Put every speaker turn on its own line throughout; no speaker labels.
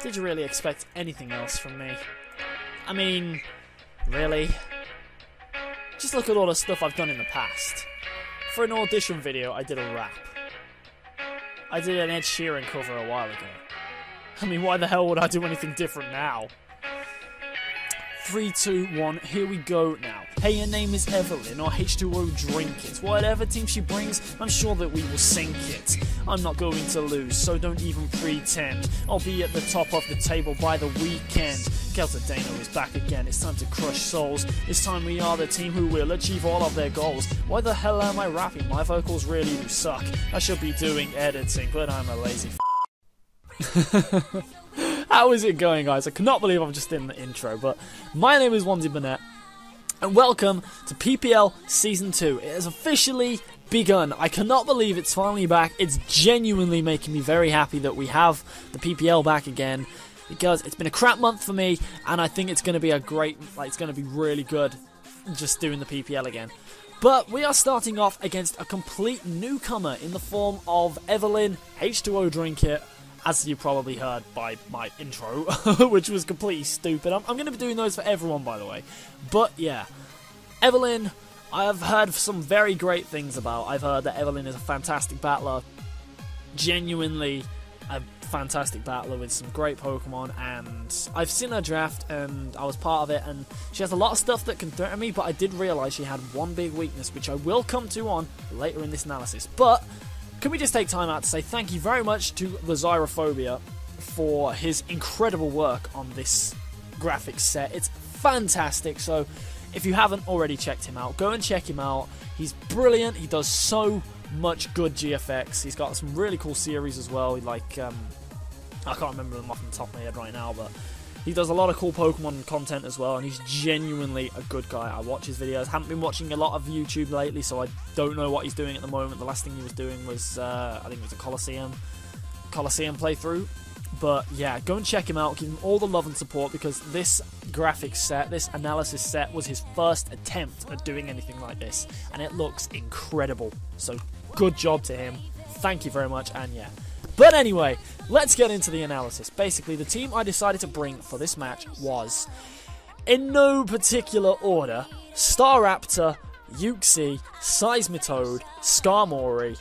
Did you really expect anything else from me? I mean, really? Just look at all the stuff I've done in the past. For an audition video, I did a rap. I did an Ed Sheeran cover a while ago. I mean, why the hell would I do anything different now? 3, 2, 1, here we go now. Hey, your name is Evelyn, or H2O drink it. Whatever team she brings, I'm sure that we will sink it. I'm not going to lose, so don't even pretend. I'll be at the top of the table by the weekend. Celta Deino is back again, it's time to crush souls. This time we are the team who will achieve all of their goals. Why the hell am I rapping? My vocals really do suck. I should be doing editing, but I'm a lazy How is it going, guys? I cannot believe I'm just in the intro, but my name is Wandy Burnett, and welcome to PPL Season 2. It has officially begun. I cannot believe it's finally back. It's genuinely making me very happy that we have the PPL back again, because it's been a crap month for me, and I think it's going to be a great, it's going to be really good just doing the PPL again. But we are starting off against a complete newcomer in the form of Evelyn, H2O drink it, as you probably heard by my intro, which was completely stupid. I'm going to be doing those for everyone, by the way. But yeah, Evelyn, I've heard some very great things about. I've heard that Evelyn is a fantastic battler, genuinely a fantastic battler with some great Pokemon, and I've seen her draft and I was part of it, and she has a lot of stuff that can threaten me, but I did realise she had one big weakness, which I will come to on later in this analysis. But can we just take time out to say thank you very much to the Xyrophobia for his incredible work on this graphics set. It's fantastic, so if you haven't already checked him out, go and check him out. He's brilliant, he does so much good GFX. He's got some really cool series as well, like, I can't remember them off the top of my head right now, but he does a lot of cool Pokemon content as well, and he's genuinely a good guy. I watch his videos. Haven't been watching a lot of YouTube lately, so I don't know what he's doing at the moment. The last thing he was doing was, I think it was a Coliseum playthrough. But yeah, go and check him out. Give him all the love and support, because this graphics set, this analysis set, was his first attempt at doing anything like this, and it looks incredible. So good job to him. Thank you very much, and yeah. But anyway, let's get into the analysis. Basically, the team I decided to bring for this match was, in no particular order, Staraptor, Uxie, Seismitoad, Skarmory,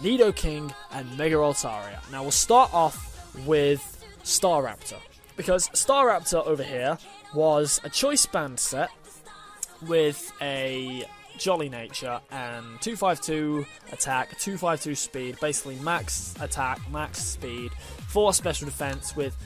Nidoking, and Mega Altaria. Now, we'll start off with Staraptor, because Staraptor over here was a choice band set with a Jolly Nature and 252 attack, 252 speed, basically max attack, max speed, 4 special defense with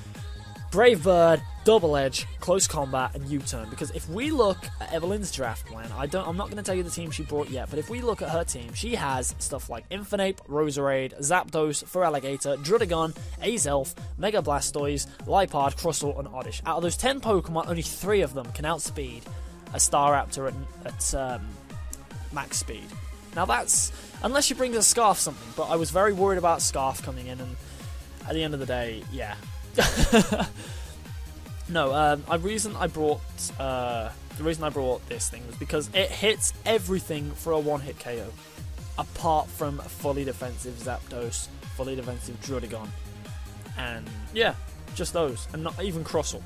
Brave Bird, Double Edge, Close Combat, and U-Turn. Because if we look at Evelyn's draft plan, I'm not going to tell you the team she brought yet, but if we look at her team, she has stuff like Infernape, Roserade, Zapdos, Feraligatr, Druddigon, Azelf, Mega Blastoise, Liepard, Crustle, and Oddish. Out of those 10 Pokemon, only 3 of them can outspeed a Staraptor at max speed. Now that's, unless you bring a Scarf something, but I was very worried about Scarf coming in, and at the end of the day, yeah. No, the reason I brought this thing was because it hits everything for a one-hit KO, apart from fully defensive Zapdos, fully defensive Druddigon, and yeah, just those, and not even Crustle.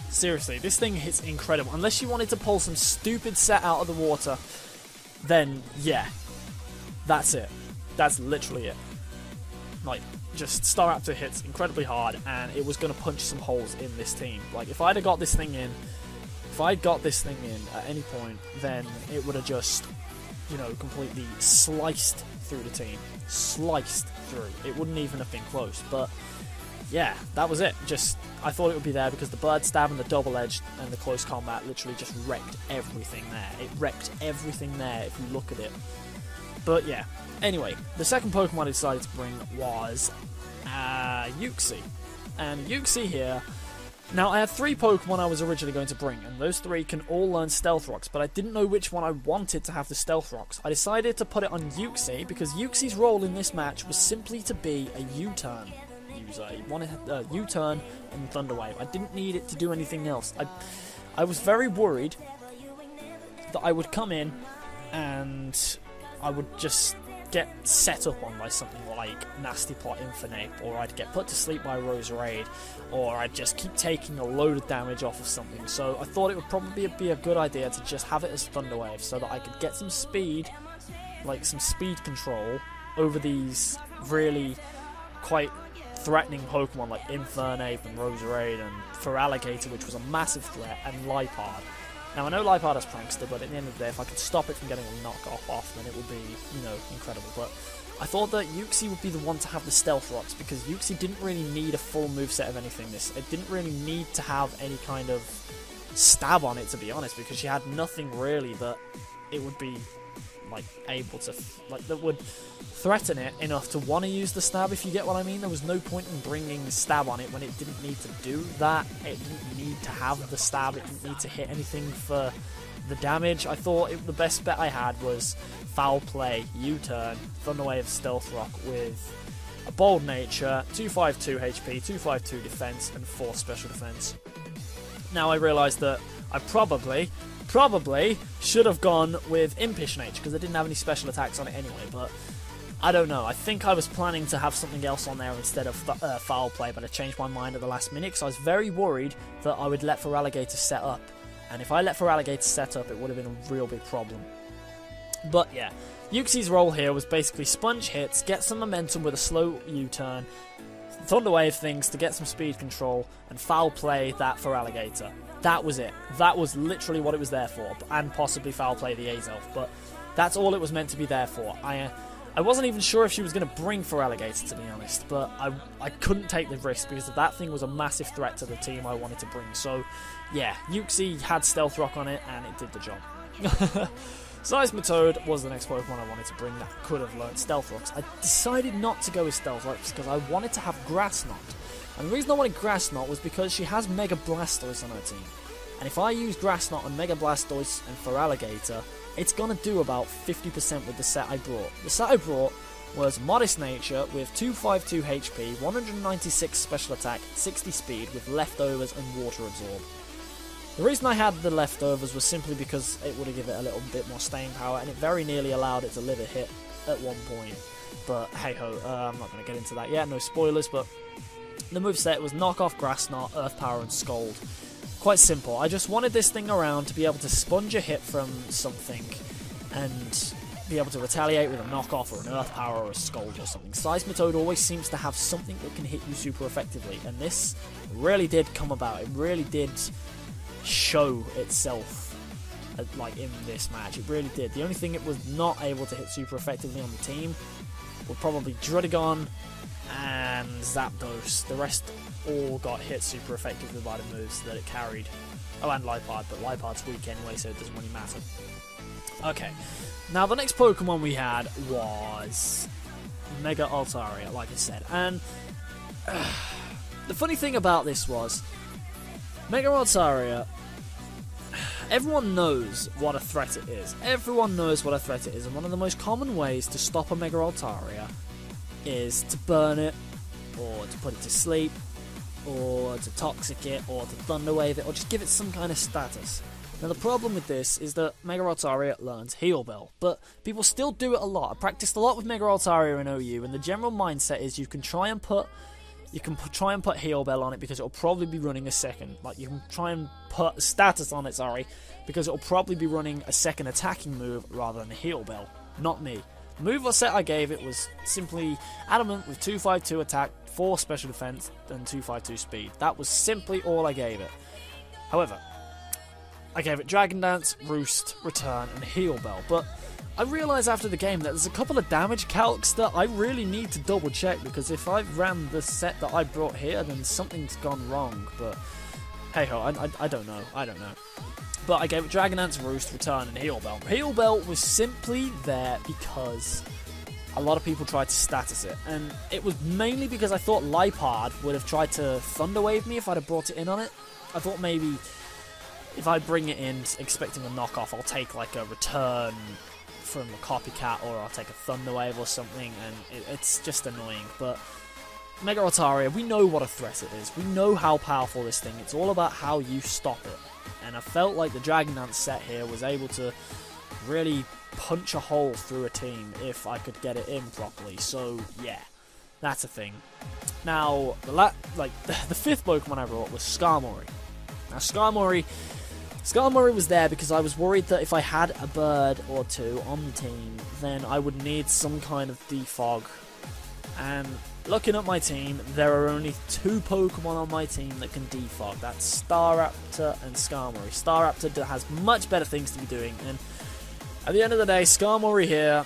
Seriously, this thing hits incredible. Unless you wanted to pull some stupid set out of the water, then yeah, that's it. That's literally it. Like, just Staraptor hits incredibly hard, and it was going to punch some holes in this team. Like, if I'd got this thing in at any point, then it would have just, you know, completely sliced through the team. Sliced through. It wouldn't even have been close, but yeah, that was it. Just, I thought it would be there because the Bird Stab and the Double Edge and the Close Combat literally just wrecked everything there. It wrecked everything there if you look at it. But yeah, anyway, the second Pokemon I decided to bring was Uxie. And Uxie here, now I had 3 Pokemon I was originally going to bring, and those 3 can all learn Stealth Rocks, but I didn't know which one I wanted to have the Stealth Rocks. I decided to put it on Uxie because Uxie's role in this match was simply to be a U-turn user. He wanted U-turn and Thunder Wave. I didn't need it to do anything else. I was very worried that I would come in and I would just get set up on by something like Nasty Plot Infinite, or I'd get put to sleep by Roserade, or I'd just keep taking a load of damage off of something. So I thought it would probably be a good idea to just have it as Thunder Wave, so that I could get some speed, like some speed control, over these really quite threatening Pokemon like Infernape and Roserade and Feraligatr, which was a massive threat, and Lipard. Now, I know Lipard has Prankster, but at the end of the day, if I could stop it from getting a knockoff off, then it would be, you know, incredible. But I thought that Uxie would be the one to have the Stealth Rocks, because Uxie didn't really need a full moveset of anything. It didn't really need to have any kind of stab on it, to be honest, because she had nothing really that it would be, like, able to, like, that would threaten it enough to want to use the stab, if you get what I mean. There was no point in bringing stab on it when it didn't need to do that. It didn't need to have the stab, it didn't need to hit anything for the damage. I thought the best bet I had was Foul Play, U-turn, Thunder Wave, Stealth Rock with a Bold Nature, 252 HP, 252 defense, and 4 special defense. Now I realised that I probably should have gone with Impish Nature, because I didn't have any special attacks on it anyway, but I don't know. I think I was planning to have something else on there instead of Foul Play, but I changed my mind at the last minute, because I was very worried that I would let Feraligatr set up, and if I let Feraligatr set up, it would have been a real big problem. But yeah, Uxie's role here was basically sponge hits, get some momentum with a slow U-turn, Thunder Wave things to get some speed control, and Foul Play that Feraligatr. That was it. That was literally what it was there for, and possibly Foul Play the Azelf, but that's all it was meant to be there for. I wasn't even sure if she was going to bring Feraligatr, to be honest, but I couldn't take the risk, because that thing was a massive threat to the team I wanted to bring. So yeah, Uxie had Stealth Rock on it, and it did the job. Seismitoad was the next Pokemon I wanted to bring that could have learned Stealth Rocks. I decided not to go with Stealth Rocks because I wanted to have Grass Knot. And the reason I wanted Grass Knot was because she has Mega Blastoise on her team. And if I use Grass Knot on Mega Blastoise and Feraligatr, it's going to do about 50% with the set I brought. The set I brought was Modest Nature with 252 HP, 196 special attack, 60 speed with Leftovers and Water Absorb. The reason I had the Leftovers was simply because it would have given it a little bit more staying power, and it very nearly allowed it to live a hit at one point. But hey ho, I'm not going to get into that yet, no spoilers, but the moveset was Knock Off, Grass Knot, Earth Power and Scold. Quite simple. I just wanted this thing around to be able to sponge a hit from something and be able to retaliate with a knockoff or an Earth Power or a Scold or something. Seismitoad always seems to have something that can hit you super effectively, and this really did come about. It really did show itself like in this match. It really did. The only thing it was not able to hit super effectively on the team were probably Druddigon and Zapdos. The rest all got hit super effectively by the moves that it carried. Oh, and Lipard, but Lipard's weak anyway, so it doesn't really matter. Okay, now the next Pokemon we had was Mega Altaria, like I said, and the funny thing about this was Mega Altaria, everyone knows what a threat it is. Everyone knows what a threat it is, and one of the most common ways to stop a Mega Altaria is to burn it, or to put it to sleep, or to Toxic it, or to Thunder Wave it, or just give it some kind of status. Now the problem with this is that Mega Altaria learns Heal Bell, but people still do it a lot. I practiced a lot with Mega Altaria in OU, and the general mindset is you can try and put Heal Bell on it because it'll probably be running a second. Like, you can try and put status on it, sorry, because it'll probably be running a second attacking move rather than a Heal Bell. Not me. The move set I gave it was simply Adamant with 252 attack, 4 special defense, and 252 speed. That was simply all I gave it. However, I gave it Dragon Dance, Roost, Return, and Heal Bell, but I realised after the game that there's a couple of damage calcs that I really need to double check, because if I ran the set that I brought here, then something's gone wrong. But hey ho, I don't know. But I gave it Dragon Dance, Roost, Return, and Heal Bell. Heal Bell was simply there because a lot of people tried to status it, and it was mainly because I thought Lipard would have tried to Thunder Wave me if I'd have brought it in on it. I thought maybe if I bring it in expecting a knockoff, I'll take like a Return from a Copycat, or I'll take a Thunder Wave or something, and it's just annoying. But Mega Altaria, we know what a threat it is. We know how powerful this thing is. It's all about how you stop it. And I felt like the Dragon Dance set here was able to really punch a hole through a team if I could get it in properly. So yeah, that's a thing. Now, the fifth Pokemon I brought was Skarmory. Now Skarmory was there because I was worried that if I had a bird or two on the team, then I would need some kind of defog. And looking at my team, there are only 2 Pokemon on my team that can defog. That's Staraptor and Skarmory. Staraptor has much better things to be doing, and at the end of the day, Skarmory here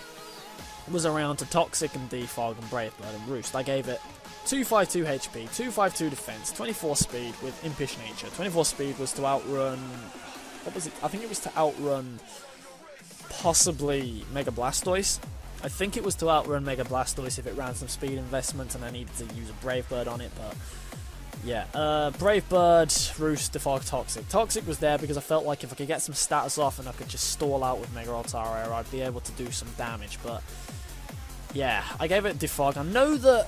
was around to Toxic and Defog and Brave Bird and Roost. I gave it 252 HP, 252 defense, 24 speed with Impish Nature. 24 speed was to outrun... What was it? I think it was to outrun possibly Mega Blastoise. I think it was to outrun Mega Blastoise if it ran some speed investment and I needed to use a Brave Bird on it, but... yeah, Brave Bird, Roost, Defog, Toxic. Toxic was there because I felt like if I could get some status off and I could just stall out with Mega Altaria, I'd be able to do some damage, but... yeah, I gave it Defog. I know that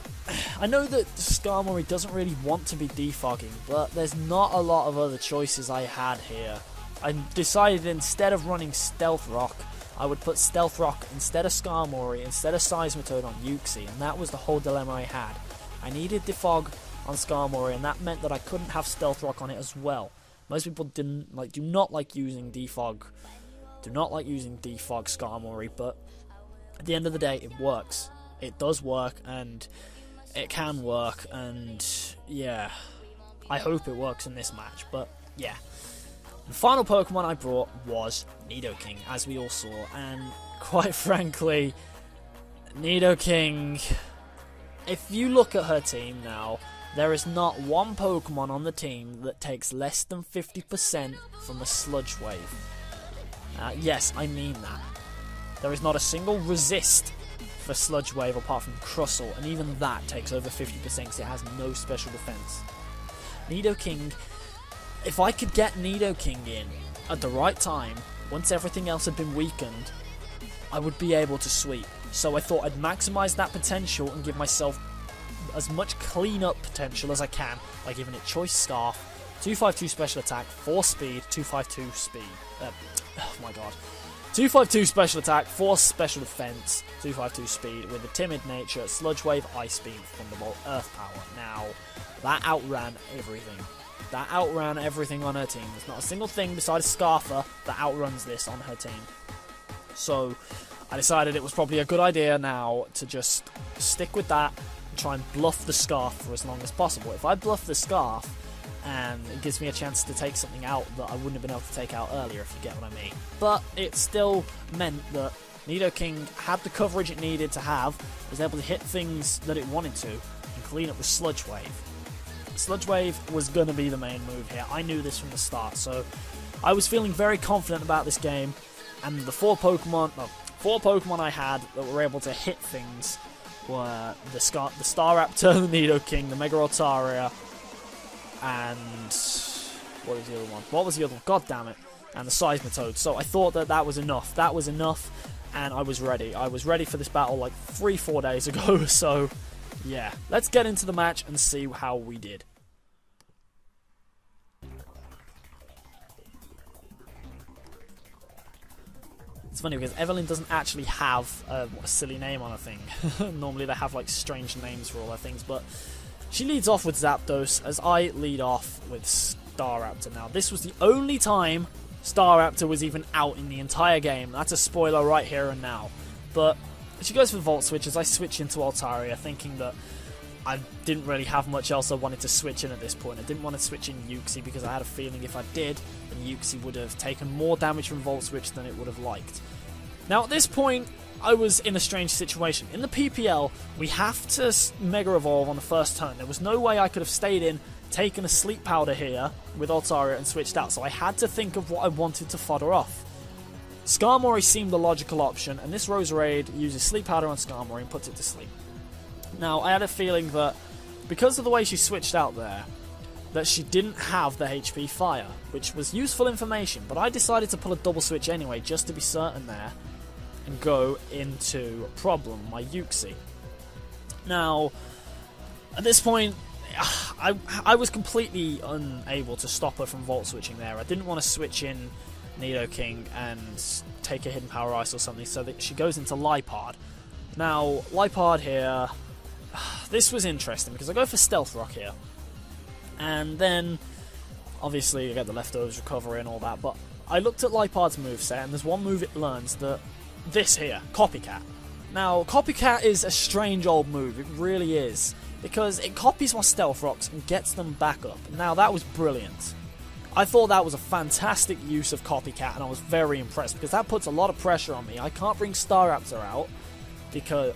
Skarmory doesn't really want to be defogging, but there's not a lot of other choices I had here. I decided instead of running Stealth Rock, I would put Stealth Rock instead of Skarmory, instead of Seismitoad on Uxie, and that was the whole dilemma I had. I needed Defog on Skarmory, and that meant that I couldn't have Stealth Rock on it as well. Most people do not like using Defog Skarmory, but at the end of the day, it works. It does work, and it can work, and yeah, I hope it works in this match, but yeah. The final Pokemon I brought was Nidoking, as we all saw, and quite frankly, Nidoking, if you look at her team now, there is not one Pokemon on the team that takes less than 50% from a Sludge Wave. Yes, I mean that. There is not a single resist for Sludge Wave apart from Crustle, and even that takes over 50% because it has no special defense. Nidoking, if I could get Nidoking in at the right time, once everything else had been weakened, I would be able to sweep. So I thought I'd maximize that potential and give myself as much clean-up potential as I can by giving it Choice Scarf, 252 special attack, 4 speed, 252 speed. Oh my god. 252 special attack, 4 special defense, 252 speed with a timid nature, Sludge Wave, Ice Beam, Thunderbolt, Earth Power. Now, that outran everything. That outran everything on her team. There's not a single thing besides Scarfer that outruns this on her team. So, I decided it was probably a good idea now to just stick with that and try and bluff the Scarf for as long as possible. If I bluff the Scarf, and it gives me a chance to take something out that I wouldn't have been able to take out earlier, if you get what I mean. But it still meant that Nidoking had the coverage it needed to have, was able to hit things that it wanted to, and clean up with Sludge Wave. Sludge Wave was going to be the main move here. I knew this from the start, so I was feeling very confident about this game, and the four Pokemon I had that were able to hit things were the Staraptor, the Nidoking, the Mega Altaria, and what was the other one? What was the other one? God damn it. And the Seismitoad. So I thought that was enough. That was enough, and I was ready. I was ready for this battle like 3-4 days ago, so yeah. Let's get into the match and see how we did. It's funny because Evelyn doesn't actually have a silly name on her thing. Normally they have like strange names for all their things, but she leads off with Zapdos, as I lead off with Staraptor. Now, this was the only time Staraptor was even out in the entire game. That's a spoiler right here and now. But she goes for Volt Switch as I switch into Altaria, thinking that I didn't really have much else I wanted to switch in at this point. I didn't want to switch in Uxie because I had a feeling if I did, then Uxie would have taken more damage from Volt Switch than it would have liked. Now, at this point, I was in a strange situation. In the PPL, we have to Mega Evolve on the first turn. There was no way I could have stayed in, taken a Sleep Powder here with Altaria and switched out, so I had to think of what I wanted to fodder off. Skarmory seemed the logical option, and this Roserade uses Sleep Powder on Skarmory and puts it to sleep. Now, I had a feeling that, because of the way she switched out there, that she didn't have the HP Fire, which was useful information, but I decided to pull a double switch anyway, just to be certain there, and go into Problem, my Uxie. Now, at this point, I was completely unable to stop her from Volt Switching there. I didn't want to switch in Nidoking and take a Hidden Power Ice or something so that she goes into Lipard. Now, Lipard here, this was interesting because I go for Stealth Rock here. And then, obviously, you get the leftovers recovery and all that, but I looked at Lipard's moveset, and there's one move it learns that this here, Copycat. Now, Copycat is a strange old move, it really is, because it copies my Stealth Rocks and gets them back up. Now, that was brilliant. I thought that was a fantastic use of Copycat, and I was very impressed, because that puts a lot of pressure on me. I can't bring Staraptor out,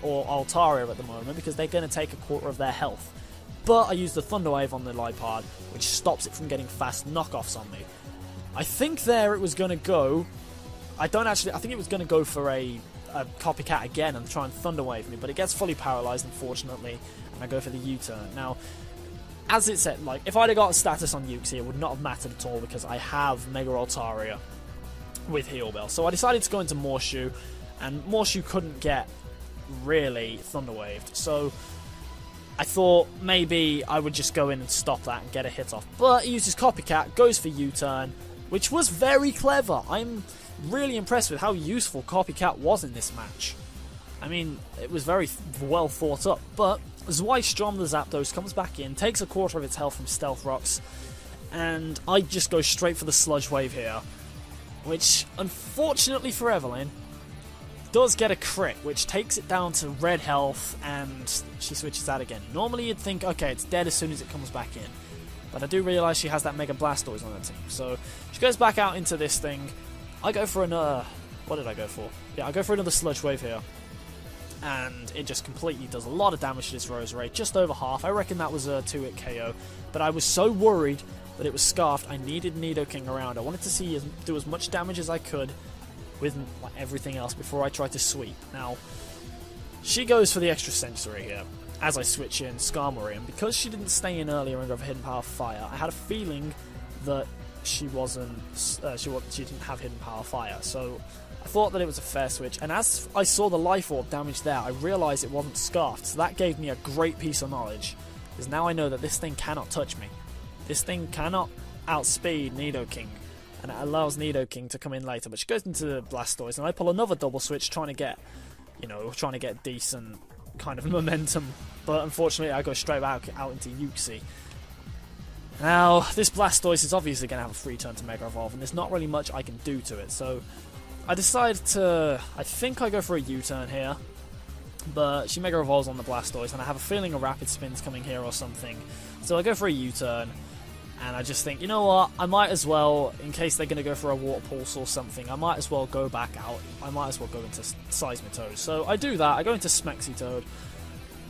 or Altaria at the moment, because they're going to take a quarter of their health. But I used the Thunder Wave on the Lipard, which stops it from getting fast knockoffs on me. I think there it was going to go. I think it was going to go for a Copycat again and try and Thunder Wave me, but it gets fully paralyzed, unfortunately, and I go for the U-turn. Now, as it said, like, if I'd have got a status on Uxie, it would not have mattered at all because I have Mega Altaria with Heal Bell. So I decided to go into Morshu, and Morshu couldn't get really Thunder Waved. So I thought maybe I would just go in and stop that and get a hit off. But he uses Copycat, goes for U-turn, which was very clever. I'm really impressed with how useful Copycat was in this match. I mean, it was very well thought up, but Zweistrom the Zapdos comes back in, takes a quarter of its health from Stealth Rocks, and I just go straight for the Sludge Wave here, which, unfortunately for Evelyn, does get a crit, which takes it down to red health, and she switches out again. Normally you'd think, okay, it's dead as soon as it comes back in, but I do realise she has that Mega Blastoise on her team, so she goes back out into this thing. I go for another... What did I go for? Yeah, I go for another Sludge Wave here. And it just completely does a lot of damage to this Roserade, just over half. I reckon that was a 2-hit KO. But I was so worried that it was Scarfed, I needed Nidoking around. I wanted to do as much damage as I could with everything else before I tried to sweep. Now, she goes for the extra Sensory here, as I switch in Skarmory. And because she didn't stay in earlier and go for Hidden Power Fire, I had a feeling that she didn't have Hidden Power Fire. So I thought that it was a fair switch, and as I saw the Life Orb damage there, I realised it wasn't Scarfed, so that gave me a great piece of knowledge, because now I know that this thing cannot touch me. This thing cannot outspeed Nidoking, and it allows Nidoking to come in later, but she goes into the Blastoise, and I pull another double switch trying to get, decent kind of momentum, but unfortunately I go straight out into Uxie. Now, this Blastoise is obviously going to have a free turn to Mega Evolve, and there's not really much I can do to it, so I decide to... I think I go for a U-turn here, but she Mega Evolves on the Blastoise, and I have a feeling a Rapid Spin's coming here or something, so I go for a U-turn, and I just think, you know what, I might as well, in case they're going to go for a Water Pulse or something, I might as well go back out, I might as well go into Seismitoad. So I do that, I go into Smexitoad,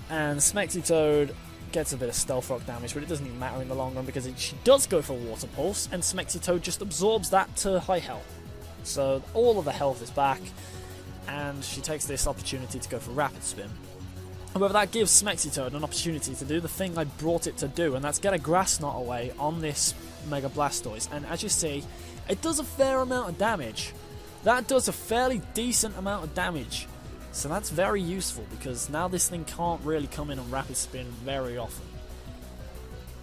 and Smexitoad gets a bit of Stealth Rock damage, but it doesn't even matter in the long run because she does go for Water Pulse, and Smexitoad just absorbs that to high health. So all of the health is back, and she takes this opportunity to go for Rapid Spin. However, that gives Smexitoad an opportunity to do the thing I brought it to do, and that's get a Grass Knot away on this Mega Blastoise. And as you see, it does a fair amount of damage. That does a fairly decent amount of damage. So that's very useful, because now this thing can't really come in on Rapid Spin very often.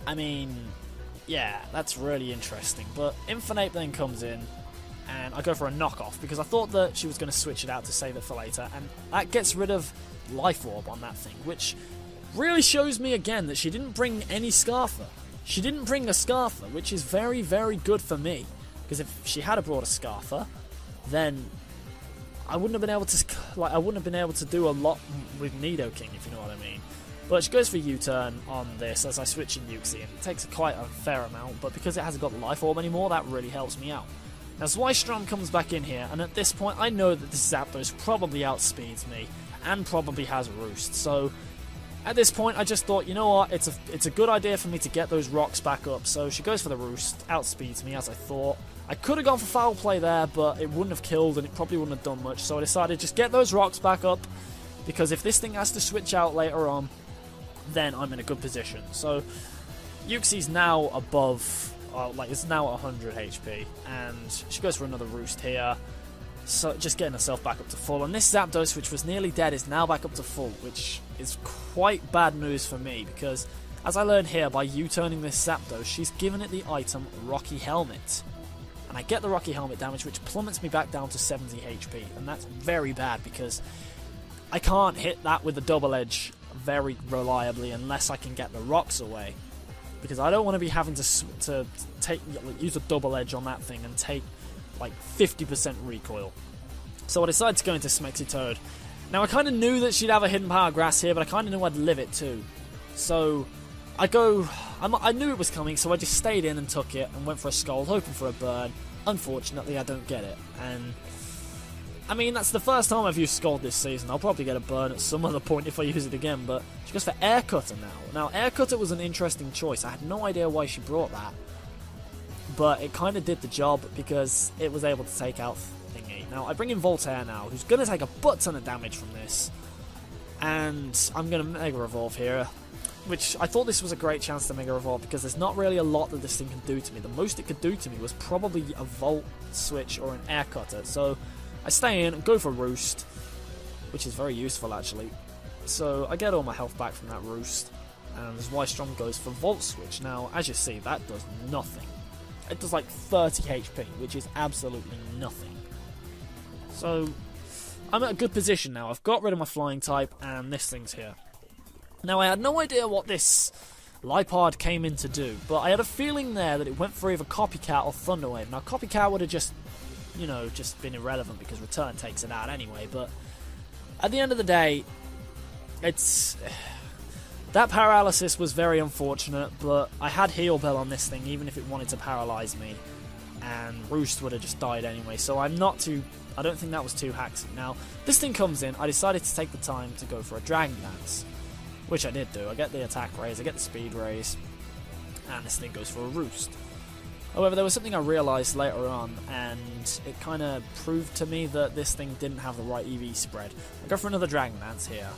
I mean, yeah, that's really interesting. But Infinite then comes in, and I go for a knockoff, because I thought that she was going to switch it out to save it for later, and that gets rid of Life Orb on that thing, which really shows me again that she didn't bring any Scarfer. She didn't bring a Scarfer, which is very, very good for me, because if she had brought a Scarfer, then I wouldn't have been able to do a lot with Nidoking, if you know what I mean. But she goes for U-turn on this as I switch in Uxie, and it takes quite a fair amount, but because it hasn't got the Life Orb anymore, that really helps me out. Now Zweistrom comes back in here, and at this point I know that this Zapdos probably outspeeds me, and probably has Roost, so at this point I just thought, you know what, it's a good idea for me to get those rocks back up, so she goes for the Roost, outspeeds me as I thought. I could have gone for Foul Play there, but it wouldn't have killed and it probably wouldn't have done much, so I decided just get those rocks back up, because if this thing has to switch out later on, then I'm in a good position. So Uxie's now above, it's now at 100 HP, and she goes for another Roost here, so just getting herself back up to full, and this Zapdos, which was nearly dead, is now back up to full, which is quite bad news for me, because as I learned here, by U-turning this Zapdos, she's given it the item Rocky Helmet. and I get the Rocky Helmet damage, which plummets me back down to 70 HP, and that's very bad because I can't hit that with the double edge very reliably unless I can get the rocks away, because I don't want to be having to use a double edge on that thing and take like 50% recoil. So I decided to go into Smexy Toad. Now I kind of knew that she'd have a hidden power grass here, but I kind of knew I'd live it too. So I knew it was coming, so I just stayed in and took it and went for a Scald, hoping for a burn. Unfortunately, I don't get it, and I mean, that's the first time I've used Scald this season. I'll probably get a burn at some other point if I use it again, but she goes for Air Cutter now. Now, Air Cutter was an interesting choice. I had no idea why she brought that, but it kind of did the job because it was able to take out Thingy. Now, I bring in Voltaire now, who's going to take a butt ton of damage from this, and I'm going to Mega Evolve here, which I thought this was a great chance to Mega Evolve because there's not really a lot that this thing can do to me. The most it could do to me was probably a Volt Switch or an Air Cutter, so I stay in and go for Roost, which is very useful actually. So I get all my health back from that Roost, and this Y-Strom goes for Volt Switch. Now, as you see, that does nothing. It does like 30 HP, which is absolutely nothing. So I'm at a good position now. I've got rid of my flying type, and this thing's here. Now, I had no idea what this Lipard came in to do, but I had a feeling there that it went for either Copycat or Thunderwave. Now, Copycat would have just, you know, just been irrelevant because Return takes it out anyway, but at the end of the day, that paralysis was very unfortunate, but I had Heal Bell on this thing, even if it wanted to paralyze me, and Roost would have just died anyway, so I don't think that was too hacksy. Now, this thing comes in, I decided to take the time to go for a Dragon Dance, which I did do. I get the attack raise, I get the speed raise, and this thing goes for a Roost. However, there was something I realised later on, and it kind of proved to me that this thing didn't have the right EV spread. I go for another Dragon Dance here,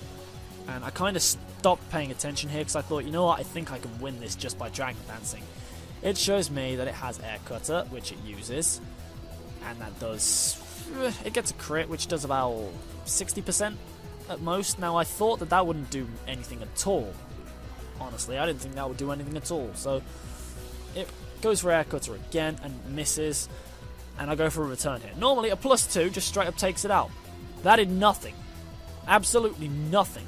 and I kind of stopped paying attention here because I thought, you know what, I think I can win this just by Dragon Dancing. It shows me that it has Air Cutter, which it uses, and that does... it gets a crit, which does about 60% at most. Now, I thought that wouldn't do anything at all. Honestly, I didn't think that would do anything at all. So, it goes for Air Cutter again and misses, and I go for a Return here. Normally, a +2 just straight up takes it out. That did nothing. Absolutely nothing.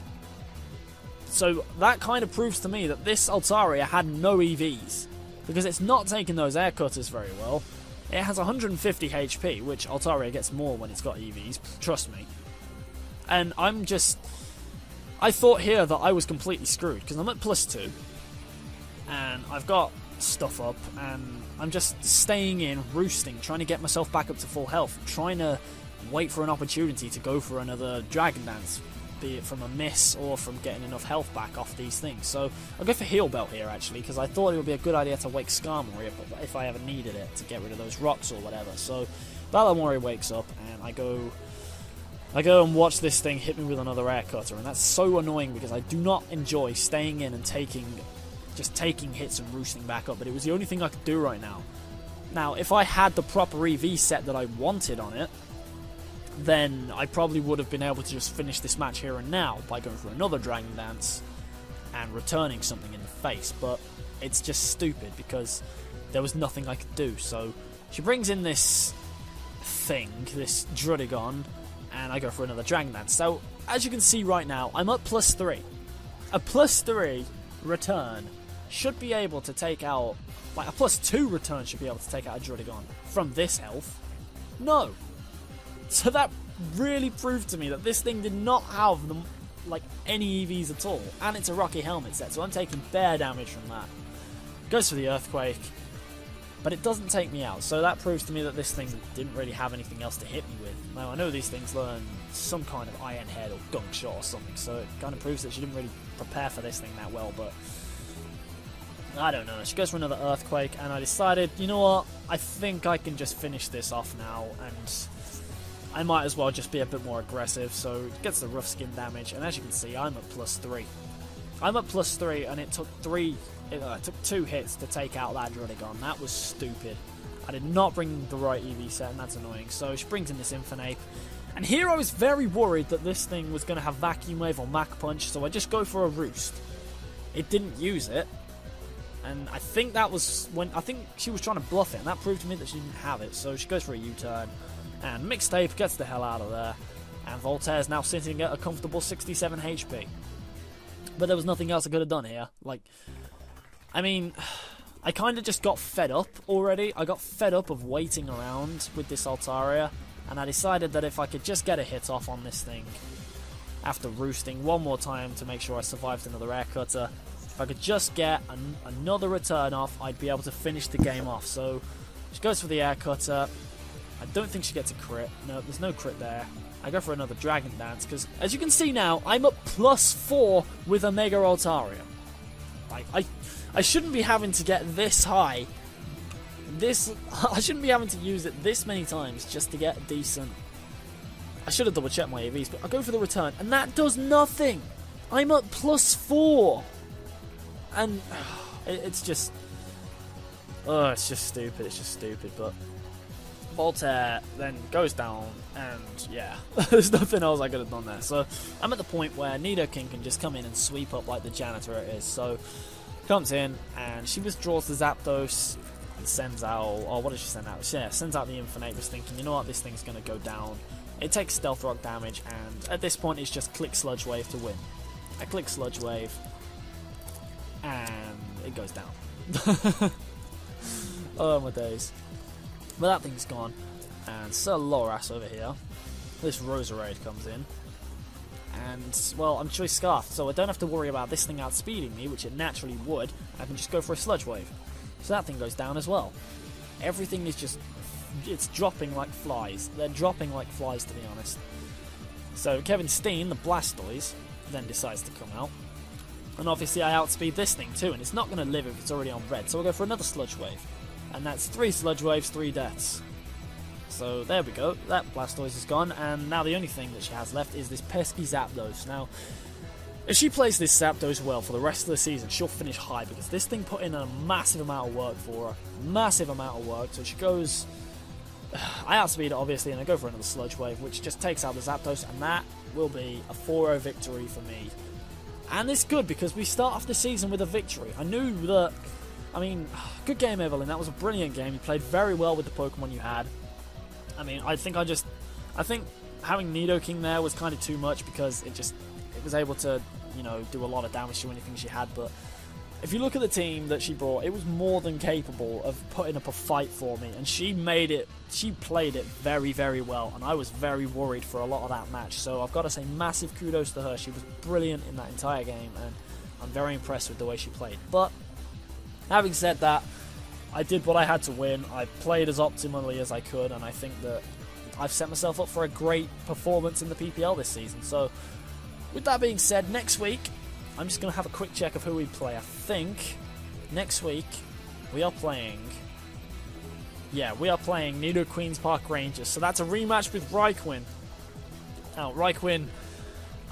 So, that kind of proves to me that this Altaria had no EVs, because it's not taking those Air Cutters very well. It has 150 HP, which Altaria gets more when it's got EVs, trust me. And I thought here that I was completely screwed, because I'm at +2, and I've got stuff up, and I'm just staying in, roosting, trying to get myself back up to full health, trying to wait for an opportunity to go for another Dragon Dance, be it from a miss or from getting enough health back off these things. So I'll go for Heal Belt here actually, because I thought it would be a good idea to wake Skarmory if I ever needed it to get rid of those rocks or whatever. So Balamori wakes up, and I go and watch this thing hit me with another Air Cutter, and that's so annoying because I do not enjoy staying in and taking hits and roosting back up, but it was the only thing I could do right now. Now, if I had the proper EV set that I wanted on it, then I probably would have been able to just finish this match here and now by going for another Dragon Dance and returning something in the face, but it's just stupid because there was nothing I could do. So she brings in this thing, this Drudigon, and I go for another Dragon Dance. So, as you can see right now, I'm up +3. A +3 return should be able to take out, like a +2 return should be able to take out a Drudigon from this health. No. So that really proved to me that this thing did not have any EVs at all, and it's a Rocky Helmet set, so I'm taking bare damage from that. Goes for the Earthquake, but it doesn't take me out, so that proves to me that this thing didn't really have anything else to hit me with. Now, I know these things learn some kind of Iron Head or Gunk Shot or something, so it kind of proves that she didn't really prepare for this thing that well, but I don't know. She goes for another Earthquake, and I decided, you know what, I think I can just finish this off now, and I might as well just be a bit more aggressive. So it gets the rough skin damage, and as you can see, I'm at +3. I'm at +3, and it took 2 hits to take out that Drudigon. That was stupid. I did not bring the right EV set, and that's annoying. So she brings in this Infernape, and here I was very worried that this thing was going to have Vacuum Wave or Mach Punch, so I just go for a Roost. It didn't use it, And I think that was when, I think she was trying to bluff it, and that proved to me that she didn't have it. So she goes for a U-turn, and Mixtape gets the hell out of there. And Voltaire's now sitting at a comfortable 67 HP. But there was nothing else I could have done here. Like, I mean, I kind of just got fed up already. I got fed up of waiting around with this Altaria, and I decided that if I could just get a hit off on this thing, after roosting one more time to make sure I survived another air cutter, if I could just get another return off, I'd be able to finish the game off. So she goes for the air cutter. I don't think she gets a crit. No, there's no crit there. I go for another Dragon Dance, because as you can see now, I'm up +4 with a Mega Altaria. Like, I shouldn't be having to get this high. I shouldn't be having to use it this many times just to get a decent... I should have double checked my AVs, but I go for the return, and that does nothing. I'm up +4. And it's just... Oh, it's just stupid. It's just stupid, but... Voltaire then goes down, and yeah, there's nothing else I could have done there. So I'm at the point where Nidoking can just come in and sweep up like the janitor it is. So comes in, and she withdraws the Zapdos and sends out, or what does she send out? Yeah, sends out the Infinite, just thinking, you know what, this thing's going to go down. It takes Stealth Rock damage, and at this point it's just click Sludge Wave to win. I click Sludge Wave, and it goes down. Oh my days. But that thing's gone, and Sir Loras over here, this Roserade comes in, and, well, I'm Choice Scarf, so I don't have to worry about this thing outspeeding me, which it naturally would. I can just go for a Sludge Wave. So that thing goes down as well. Everything is just, it's dropping like flies. They're dropping like flies, to be honest. So Kevin Steen, the Blastoise, then decides to come out. And obviously I outspeed this thing too, and it's not going to live if it's already on red, so we'll go for another Sludge Wave. And that's 3 Sludge Waves, 3 deaths. So there we go, that Blastoise is gone, and now the only thing that she has left is this pesky Zapdos. Now, if she plays this Zapdos well for the rest of the season, she'll finish high, because this thing put in a massive amount of work for her. Massive amount of work, so she goes... I outspeed it, obviously, and I go for another Sludge Wave, which just takes out the Zapdos, and that will be a 4-0 victory for me. And it's good, because we start off the season with a victory. I knew that... I mean, good game, Evelyn. That was a brilliant game. You played very well with the Pokemon you had. I mean, I think having Nidoking there was kind of too much, because it was able to, you know, do a lot of damage to anything she had. But if you look at the team that she brought, it was more than capable of putting up a fight for me, and she played it very, very well, and I was very worried for a lot of that match. So I've got to say massive kudos to her. She was brilliant in that entire game, and I'm very impressed with the way she played. But having said that, I did what I had to win. I played as optimally as I could, and I think that I've set myself up for a great performance in the PPL this season. So, with that being said, next week, I'm just going to have a quick check of who we play. I think next week we are playing... Yeah, we are playing Nido Queen's Park Rangers. So that's a rematch with Raikwin. Now, Raikwin...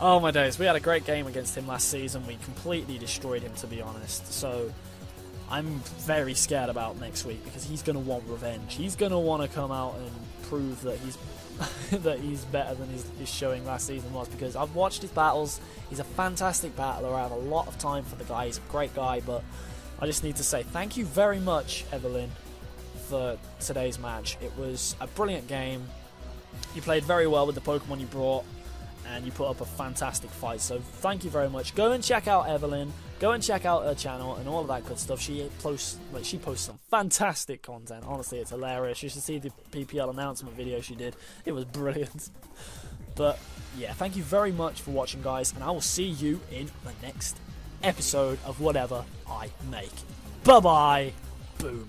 Oh my days, we had a great game against him last season. We completely destroyed him, to be honest. So... I'm very scared about next week, because he's going to want revenge. He's going to want to come out and prove that he's that he's better than his showing last season was, because I've watched his battles. He's a fantastic battler. I have a lot of time for the guy. He's a great guy, but I just need to say thank you very much, Evelyn, for today's match. It was a brilliant game. You played very well with the Pokemon you brought, and you put up a fantastic fight, so thank you very much. Go and check out Evelyn, go and check out her channel and all of that good stuff. She posts some fantastic content. Honestly, it's hilarious. You should see the PPL announcement video she did. It was brilliant. But yeah, thank you very much for watching, guys, and I will see you in the next episode of whatever I make. Bye bye. Boom.